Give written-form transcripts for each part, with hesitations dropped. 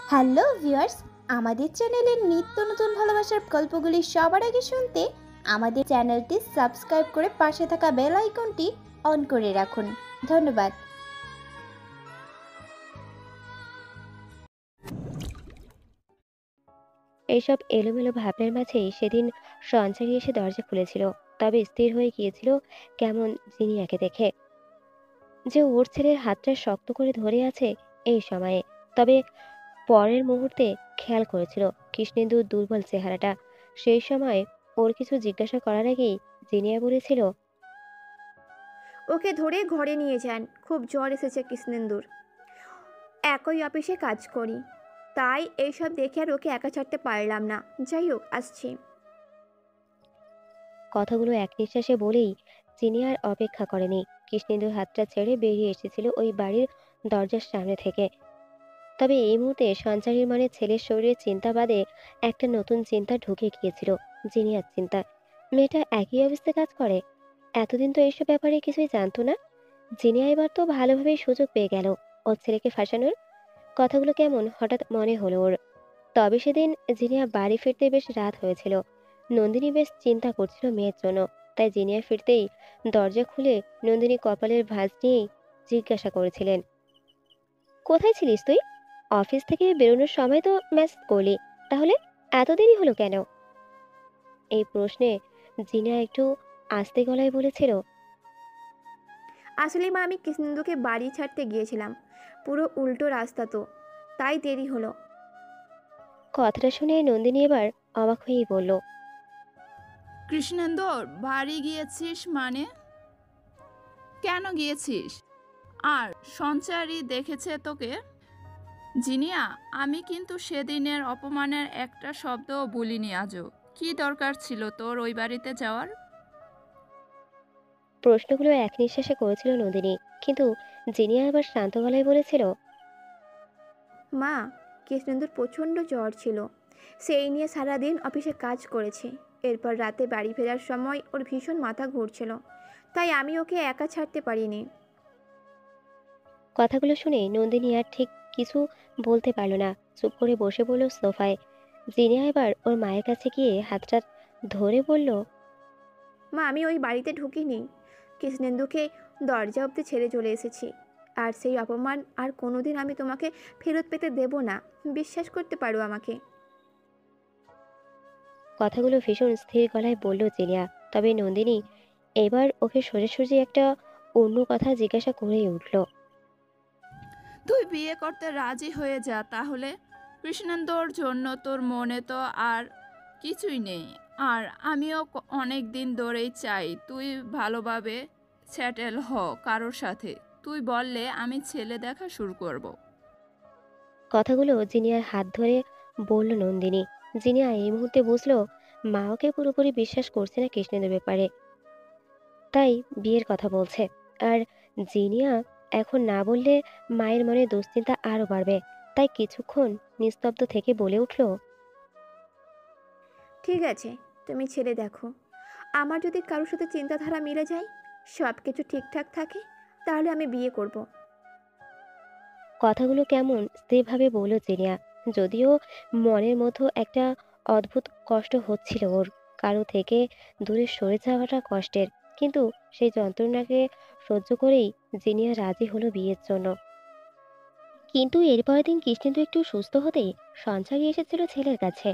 Hello viewers, আমাদের চ্যানেলের নিত্য নতুন ভালোবাসার গল্পগুলি সবার আগে শুনতে আমাদের চ্যানেলটি সাবস্ক্রাইব করে পাশে থাকা বেল আইকনটি অন করে রাখুন। ধন্যবাদ। এইসব এলোমেলো ভাবনার মাঝেই সেদিন সঞ্চারী এসে দরজা খুলেছিল। তবে স্থির হয়ে গিয়েছিল কেমন জিনিয়াকে দেখে, যে ওর ছেলের হাতটা শক্ত করে ধরে আছে এই সময়ে। তবে পরের মুহূর্তে খেয়াল করেছিল কৃষ্ণেন্দুর দুর্বল চেহারাটা। সেই সময় ওর কিছু জিজ্ঞাসা করার আগেই জিনিয়া বলেছিল, ওকে ধরে ঘরে নিয়ে যান, খুব জ্বর এসেছে কৃষ্ণেন্দুর। একই অফিসে কাজ করি, তাই এইসব দেখে আর ওকে একা ছাড়তে পারলাম না। যাই হোক, আসছি। কথাগুলো এক নিঃশ্বাসে বলেই জিনিয়ার অপেক্ষা করেনি। কৃষ্ণেন্দুর হাতটা ছেড়ে বেরিয়ে এসেছিল ওই বাড়ির দরজার সামনে থেকে। তবে এই মুহূর্তে সঞ্চারীর মনে ছেলের শরীরের চিন্তা বাদে একটা নতুন চিন্তা ঢুকে গিয়েছিল, জিনিয়ার চিন্তা। মেয়েটা একই অবস্থায় কাজ করে, এতদিন তো এইসব ব্যাপারে কিছুই জানতো না। জিনিয়া এবার তো ভালোভাবেই সুযোগ পেয়ে গেল ওর ছেলেকে ফাঁসানোর। কথাগুলো কেমন হঠাৎ মনে হলো ওর। তবে সেদিন জিনিয়া বাড়ি ফিরতে বেশ রাত হয়েছিল। নন্দিনী বেশ চিন্তা করছিল মেয়ের জন্য। তাই জিনিয়া ফিরতেই দরজা খুলে নন্দিনী কপালের ভাঁজ নিয়েই জিজ্ঞাসা করেছিলেন, কোথায় ছিলিস তুই? অফিস থেকে বেরোনোর সময় তো মেসেজ করলি, তাহলে এত দেরি হলো কেন? এই প্রশ্নে জিনা একটু আস্তে গলায় বলেছিল, আসলে মা, আমি কৃষ্ণেন্দুকে বাড়ি ছাড়তে গিয়েছিলাম, পুরো উল্টো রাস্তা তো, তাই দেরি হলো। কথাটা শুনে নন্দিনী এবার অবাক হয়েই বলল, কৃষ্ণেন্দর বাড়ি গিয়েছিস মানে? কেন গিয়েছিস? আর সঞ্চারী দেখেছে তোকে? জিনিয়া, আমি কিন্তু সেদিনের অপমানের একটা শব্দও বলিনি আজও। কি দরকার ছিল তোর ওই বাড়িতে যাওয়ার? প্রশ্নগুলো এক নিঃশ্বাসে করেছিল নন্দিনী, কিন্তু জিনিয়া এবার শান্ত গলায় বলেছিল, মা, কৃষ্ণেন্দুর প্রচণ্ড জ্বর ছিল, সেই নিয়ে সারাদিন অফিসে কাজ করেছে। এরপর রাতে বাড়ি ফেরার সময় ওর ভীষণ মাথা ঘুরছিল, তাই আমি ওকে একা ছাড়তে পারিনি। কথাগুলো শুনে নন্দিনী আর ঠিক কিছু বলতে পারল না, চুপ করে বসে পড়ল সোফায়। জিনিয়া এবার ওর মায়ের কাছে গিয়ে হাতটা ধরে বলল, মা, আমি ওই বাড়িতে ঢুকিনি, কৃষ্ণেন্দুকে দরজা অবধি ছেড়ে চলে এসেছি। আর সেই অপমান আর কোনোদিন আমি তোমাকে ফেরত পেতে দেব না, বিশ্বাস করতে পারো আমাকে। কথাগুলো ভীষণ স্থির গলায় বলল জিনিয়া। তবে নন্দিনী এবার ওকে সোজাসুজি একটা অন্য কথা জিজ্ঞাসা করেই উঠল, তুই বিয়ে করতে রাজি হয়ে যা তাহলে। কৃষ্ণেন্দর জন্য তোর মনে তো আর কিছুই নেই। আর আমিও অনেক দিন ধরেই চাই তুই ভালোভাবে সেটেল হ কারোর সাথে। তুই বললে আমি ছেলে দেখা শুরু করব। কথাগুলো জিনিয়ার হাত ধরে বলল নন্দিনী। জিনিয়া এই মুহূর্তে বুঝলো মা ওকে পুরোপুরি বিশ্বাস করছে না কৃষ্ণের ব্যাপারে, তাই বিয়ের কথা বলছে। আর জিনিয়া এখন না বললে মায়ের মনে দুশ্চিন্তা আরো বাড়বে। তাই কিছুক্ষণ নিস্তব্ধ থেকে বলে উঠল, ঠিক আছে, তুমি ছেলে দেখো। আমার যদি কারোর সাথে চিন্তাধারা মিলে যায়, সব কিছু ঠিকঠাক থাকে, তাহলে আমি বিয়ে করব। কথাগুলো কেমন স্থিরভাবে বলল জিনিয়া, যদিও মনের মধ্যে একটা অদ্ভুত কষ্ট হচ্ছিল ওর। কারো থেকে দূরে সরে যাওয়াটা কষ্টের, কিন্তু সেই যন্ত্রণাকে সহ্য করেই জিনিয়া রাজি হলো বিয়ের জন্য। কিন্তু এরপরের দিন কৃষ্ণেন্দু একটু সুস্থ হতেই সঞ্চারী এসেছিল ছেলের কাছে।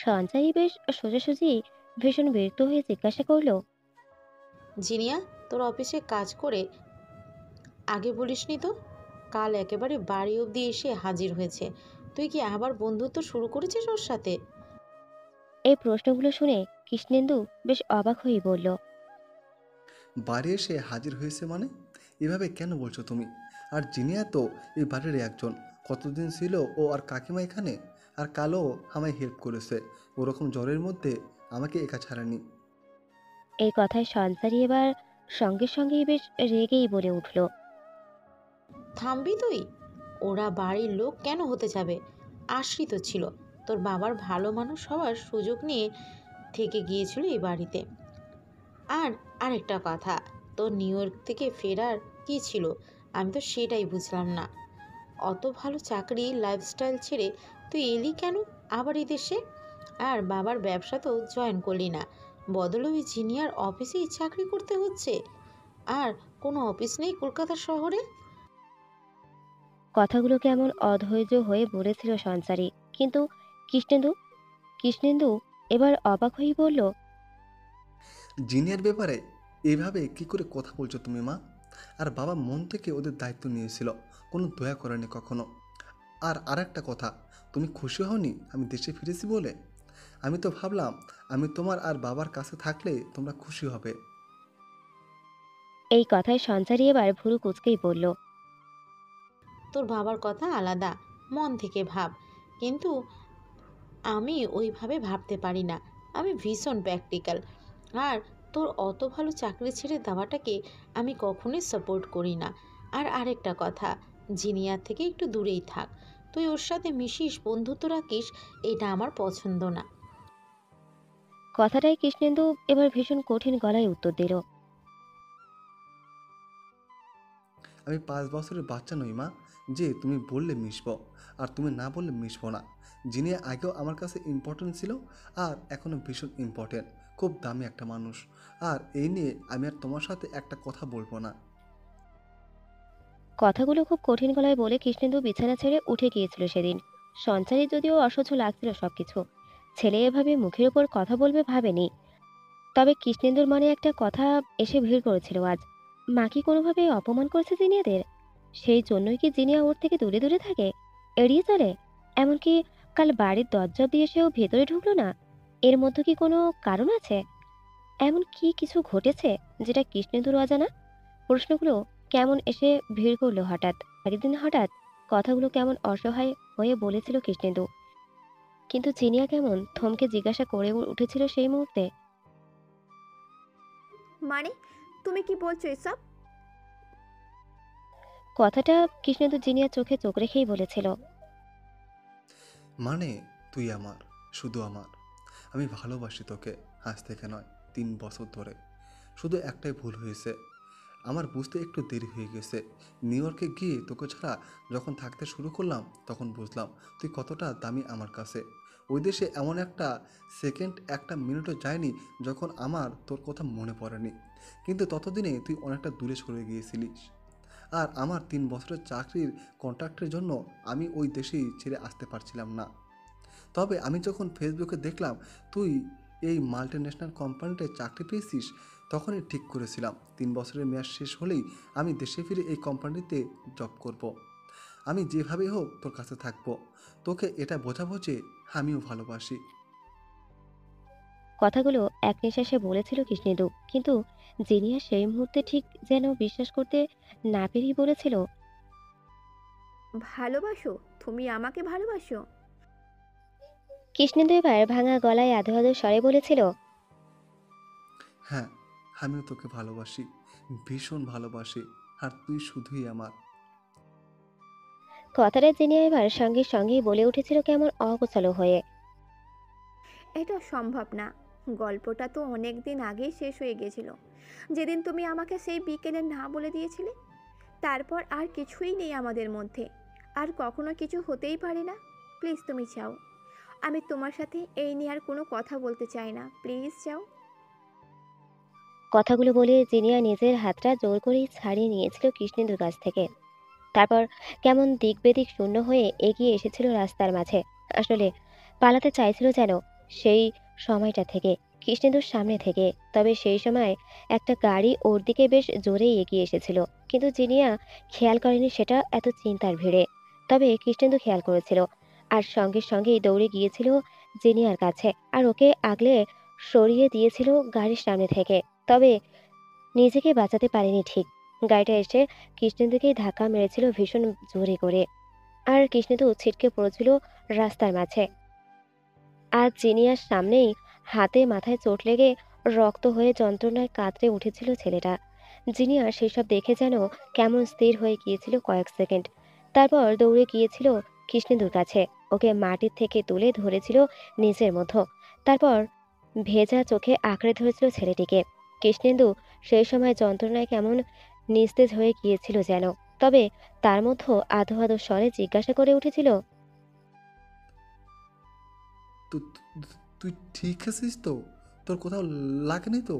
সঞ্চারী বেশ সোজাসুজি ভীষণ বিরক্ত হয়ে জিজ্ঞাসা করলো, জিনিয়া, তোর অফিসে কাজ করে আগে বলিসনি তো? কাল একেবারে বাড়ি অবধি এসে হাজির হয়েছে। তুই কি আবার বন্ধুত্ব শুরু করেছিস ওর সাথে? এই প্রশ্নগুলো শুনে কৃষ্ণেন্দু বেশ অবাক হয়ে বলল, বাড়ি এসে হাজির হয়েছে মানে? এভাবে কেন বলছো তুমি? আর জিনিয়া তো এই বাড়ির একজন। কতদিন ছিল ও আর কাকিমা এখানে? আর কালও আমায় হেল্প করেছে। ওরকম জ্বরের মধ্যে আমাকে একা ছাড়েনি। এই কথায় সঞ্চারী এবার সঙ্গে সঙ্গেই বেশ রেগেই বলে উঠল, থামবি তুই? ওরা বাড়ির লোক কেন হতে যাবে? আশ্রিত ছিল। তোর বাবার ভালো মানুষ হওয়ার সুযোগ নিয়ে থেকে গিয়েছিল এই বাড়িতে। আর আরেকটা কথা, তোর নিউ ইয়র্ক থেকে ফেরার কি ছিল? আমি তো সেটাই বুঝলাম না। অত ভালো চাকরি লাইফস্টাইল ছেড়ে তুই এলি কেন আবার এই দেশে? আর বাবার ব্যবসা তো জয়েন করলি না, বদলে ওই জিনিয়ার অফিসেই চাকরি করতে হচ্ছে। আর কোনো অফিস নেই কলকাতা শহরে? কথাগুলো কেমন অধৈর্য হয়ে বলেছিল সঞ্চারী। কিন্তু কৃষ্ণেন্দু কৃষ্ণেন্দু এবার অবাক হয়েই বলল, জিনিয়ার ব্যাপারে এইভাবে কি করে কথা বলছো তুমি মা? আর বাবা মন থেকে ওদের দায়িত্ব নিয়েছিল, কোনো দয়া করেনি কখনো। আর আরেকটা কথা, তুমি খুশি হওনি আমি দেশে ফিরেছি বলে? আমি তো ভাবলাম আমি তোমার আর বাবার কাছে থাকলে তোমরা খুশি হবে। এই কথায় সঞ্চারী এবার ভুরু কুঁচকেই বলল, তোর বাবার কথা আলাদা, মন থেকে ভাব। কিন্তু আমি ওইভাবে ভাবতে পারি না, আমি ভীষণ প্র্যাকটিক্যাল। আর তোর অত ভালো চাকরি ছেড়ে দেওয়াটাকে আমি কখনোই সাপোর্ট করি না। আর আরেকটা কথা, জিনিয়ার থেকে একটু দূরেই থাক। তুই ওর সাথে মিশিস, বন্ধুত্ব রাখিস, এটা আমার পছন্দ না। কথাটাই কৃষ্ণেন্দু এবার ভীষণ কঠিন গলায় উত্তর দিল। আমি 5 বছরের বাচ্চা নই মা, যে তুমি বললে মিশবো আর তুমি না বললে মিশবো না। জিনিয়া আগেও আমার কাছে ইম্পর্টেন্ট ছিল, আর এখনও ভীষণ ইম্পর্টেন্ট, খুব দামি একটা মানুষ। আর এই নিয়ে আমি আর তোমার সাথে একটা কথা বলবো না। কথাগুলো খুব কঠিন গলায় বলে কৃষ্ণেন্দু বিছানা ছেড়ে উঠে গিয়েছিল সেদিন। সঞ্চারীর যদিও অসহ্য লাগছিল সবকিছু, ছেলে এভাবে মুখের উপর কথা বলবে ভাবেনি। তবে কৃষ্ণেন্দুর মনে একটা কথা এসে ভিড় করেছিল আজ। মা কি কোনোভাবে অপমান করেছে জিনিয়াদের? সেই জন্যই কি জিনিয়া ওর থেকে দূরে দূরে থাকে, এড়িয়ে চলে? এমনকি কাল বাড়ির দরজা দিয়ে সেও ভেতরে ঢুকলো না। এর মধ্যে কি কোনো কারণ আছে? এমন কি কিছু ঘটেছে যেটা কৃষ্ণেন্দুর অজানা? প্রশ্নগুলো কেমন এসে ভিড় করলো হঠাৎ। একদিন হঠাৎ কথাগুলো কেমন অসহায় হয়ে বলেছিল কৃষ্ণেন্দু, কিন্তু জিনিয়া কেমন থমকে জিজ্ঞাসা করে উঠেছিল সেই মুহূর্তে। মানে তুমি কি বলছো এসব? কথাটা কৃষ্ণেন্দু জিনিয়ার চোখে চোখ রেখেই বলেছিল। মানে তুই আমার, শুধু আমার। আমি ভালোবাসি তোকে, আজ থেকে নয়, 3 বছর ধরে। শুধু একটাই ভুল হয়েছে, আমার বুঝতে একটু দেরি হয়ে গেছে। নিউ ইয়র্কে গিয়ে তোকে ছাড়া যখন থাকতে শুরু করলাম তখন বুঝলাম তুই কতটা দামি আমার কাছে। ওই দেশে এমন একটা সেকেন্ড, একটা মিনিটও যায়নি যখন আমার তোর কথা মনে পড়েনি। কিন্তু ততদিনে তুই অনেকটা দূরে সরে গিয়েছিলিস। আর আমার 3 বছরের চাকরির কন্ট্রাক্টের জন্য আমি ওই দেশেই ছেড়ে আসতে পারছিলাম না। তবে আমি যখন ফেসবুকে দেখলাম তুই এই মাল্টিন্যাশনাল কোম্পানিটায় চাকরি পেয়েছিস, তখনই ঠিক করেছিলাম 3 বছরের মেয়াদ শেষ হলেই আমি দেশে ফিরে এই কোম্পানিতে জব করব। আমি যেভাবেই হোক তোর কাছে থাকবো। তোকে এটা বোঝাবো যে আমিও ভালোবাসি। কথাগুলো এক নিঃশ্বাসে বলেছিল কৃষ্ণেন্দু, কিন্তু জিনিয়া সেই মুহূর্তে ঠিক যেন বিশ্বাস করতে না পেরেই বলেছিল, ভালোবাসো? তুমি আমাকে ভালোবাসো? কৃষ্ণেন্দু এবার ভাঙা গলায় আধো আধো স্বরে বলেছিল, হ্যাঁ, আমিও তোকে ভালোবাসি, ভীষণ ভালোবাসি। আর তুই শুধুই আমার। কথাটা জিনিয়া এবার সঙ্গে সঙ্গেই বলে উঠেছিল কেমন অগোছালো হয়ে। এটা সম্ভব না। গল্পটা তো অনেক দিন আগেই শেষ হয়ে গেছিল, যেদিন তুমি আমাকে সেই বিকেলে না বলে দিয়েছিলে। তারপর আর কিছুই নেই আমাদের মধ্যে, আর কখনো কিছু হতেই পারে না। প্লিজ তুমি চাও, আমি তোমার সাথে এই নিয়ে আর কোনো কথা বলতে চাই না। প্লিজ যাও। কথাগুলো বলে জিনিয়া নিজের হাতটা জোর করেই ছাড়িয়ে নিয়েছিল কৃষ্ণেন্দুর কাছ থেকে। তারপর কেমন দিক বেদিক শূন্য হয়ে এগিয়ে এসেছিল রাস্তার মাঝে। আসলে পালাতে চাইছিল যেন সেই সময়টা থেকে, কৃষ্ণেন্দুর সামনে থেকে। তবে সেই সময় একটা গাড়ি ওর দিকে বেশ জোরেই এগিয়ে এসেছিল, কিন্তু জিনিয়া খেয়াল করেনি সেটা এত চিন্তার ভিড়ে। তবে কৃষ্ণেন্দু খেয়াল করেছিল, আর সঙ্গে সঙ্গেই দৌড়ে গিয়েছিল জিনিয়ার কাছে, আর ওকে আগলে সরিয়ে দিয়েছিল গাড়ির সামনে থেকে। তবে নিজেকে বাঁচাতে পারেনি ঠিক। গাড়িটা এসে কৃষ্ণেন্দুকেই ধাক্কা মেরেছিল ভীষণ জোরে করে, আর কৃষ্ণেন্দু ছিটকে পড়েছিল রাস্তার মাঝে। আর জিনিয়ার সামনেই হাতে মাথায় চোট লেগে রক্ত হয়ে যন্ত্রণায় কাতরে উঠেছিল ছেলেটা। জিনিয়া সেসব দেখে যেন কেমন স্থির হয়ে গিয়েছিল কয়েক সেকেন্ড। তারপর দৌড়ে গিয়েছিল কৃষ্ণেন্দুর কাছে, ওকে মাটির থেকে তুলে ধরেছিল নিজের মধ্যে। তারপর ভেজা চোখে আঁকড়ে ধরেছিল ছেলেটিকে। কৃষ্ণেন্দু সেই সময় যন্ত্রণায় কেমন নিস্তেজ হয়ে গিয়েছিল যেন। তবে তার মধ্যে আধো আধো স্বরে জিজ্ঞাসা করে উঠেছিল, তুই ঠিক আছিস তো? তোর কোথাও লাগেনি তো?